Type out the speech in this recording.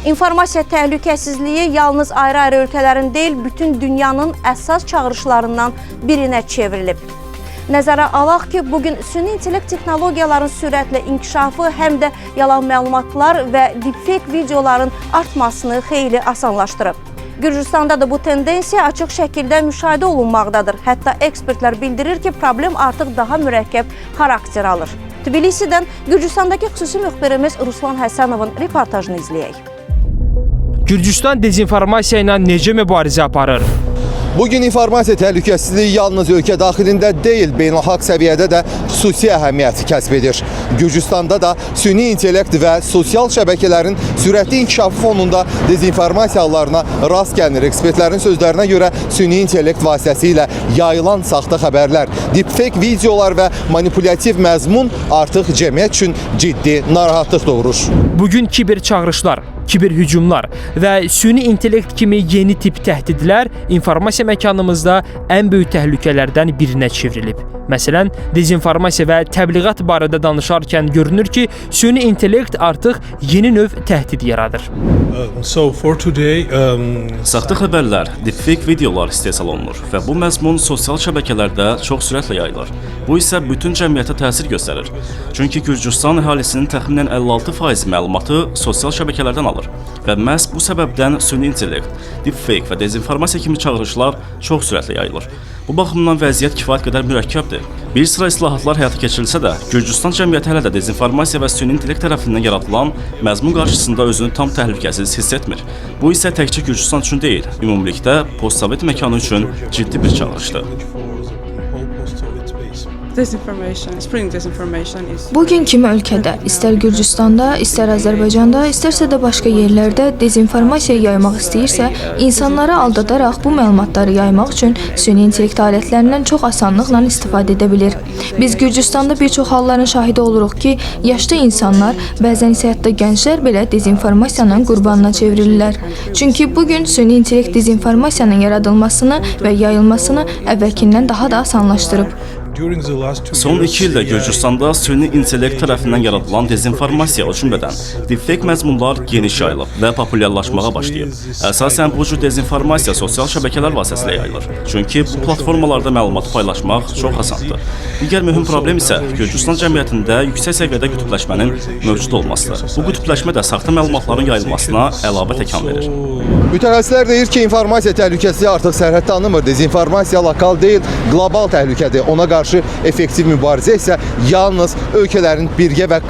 İnformasiya təhlükəsizliyi yalnız ayrı-ayrı ölkələrin deyil, bütün dünyanın əsas çağırışlarından birinə çevrilib. Nəzərə alaq ki, bugün süni intellekt texnologiyaların sürətlə inkişafı həm də yalan məlumatlar və deepfake videoların artmasını xeyli asanlaşdırıb. Gürcüstanda da bu tendensiya açıq şəkildə müşahidə olunmaqdadır. Hətta ekspertlər bildirir ki, problem artıq daha mürəkkəb xarakter alır. Tbilisidən Gürcüstandakı xüsusi müxbirimiz Ruslan Həsənovun reportajını izləyək. Gürcüstan dezinformasiya ilə necə mübarizə aparır? Bugün informasiya təhlükəsizliyi yalnız ölkə daxilində deyil, beynəlxalq səviyyədə də xüsusi əhəmiyyət kəsb edir. Gürcüstanda da süni intellekt və sosial şəbəkələrin sürətli inkişafı fonunda dezinformasiya hallarına rast gəlinir. Ekspertlərin sözlərinə görə süni intellekt vasitəsilə yayılan saxta xəbərlər, deepfake videolar və manipulativ məzmun artıq cəmiyyət üçün ciddi narahatlıq doğurur. Bugün kiber çağırışlar, kiber hücumlar və süni intellekt kimi yeni tip təhdidlər informasiya məkanımızda ən böyük təhlükələrdən birinə çevrilib. Məsələn, dezinformasiya və təbliğat barədə danışarkən görünür ki, süni intellekt artıq yeni növ təhdid yaradır. Saxta xəbərlər, deepfake videolar istehsal olunur və bu məzmun sosial şəbəkələrdə çox sürətlə yayılır. Bu isə bütün cəmiyyətə təsir göstərir. Çünki Gürcüstan əhalisinin təxminən 56% məlumatı sosial şəbəkələrdən alır və məhz bu səbəbdən süni intellekt, deepfake və dezinformasiya kimi çağırışlar çox sürətlə yayılır. Bu baxımdan vəziyyət kifayət qədər mürəkkəbdir. Bir sıra islahatlar həyata keçirilsə də, Gürcüstan cəmiyyəti hələ də dezinformasiya və süni intellekt tərəfindən yaradılan məzmun qarşısında özünü tam təhlükəsiz hiss etmir. Bu isə təkcə Gürcüstan üçün deyil, ümumilikdə postsovet məkanı üçün ciddi bir çağırışdır. Bugün kimi ölkədə, istər Gürcüstanda, istər Azərbaycanda, istərsə də başqa yerlərdə dezinformasiya yaymaq istəyirsə, insanları aldadaraq bu məlumatları yaymaq üçün süni intellekt alətlərindən çox asanlıqla istifadə edə bilir. Biz Gürcüstanda bir çox halların şahidi oluruq ki, yaşlı insanlar, bəzən isə hətta gənclər belə dezinformasiyanın qurbanına çevrilirlər. Çünki bugün süni intellekt dezinformasiyanın yaradılmasını və yayılmasını əvvəlkindən daha da asanlaşdırıb. Son 2 ildə Gürcüstanda süni intellekt tərəfindən yaradılan dezinformasiya, o cümlədən deepfake məzmunlar geniş yayılıb və populyarlaşmağa başlayıb. Əsasən bu cür dezinformasiya sosial şəbəkələr vasitəsilə yayılır. Çünki bu platformalarda məlumat paylaşmaq çox asandır. Digər mühüm problem isə Gürcüstan cəmiyyətində yüksək səviyyədə qütbləşmənin mövcud olmasıdır. Bu qütbləşmə də saxta məlumatların yayılmasına əlavə təkan verir. Mütəxəssislər deyir ki, informasiya təhlükəsizliyi artıq sərhəd tanımır. Dezinformasiya lokal deyil, qlobal təhlükədir. Ona qarşı effektiv mübarizə isə yalnız ölkələrin birgə və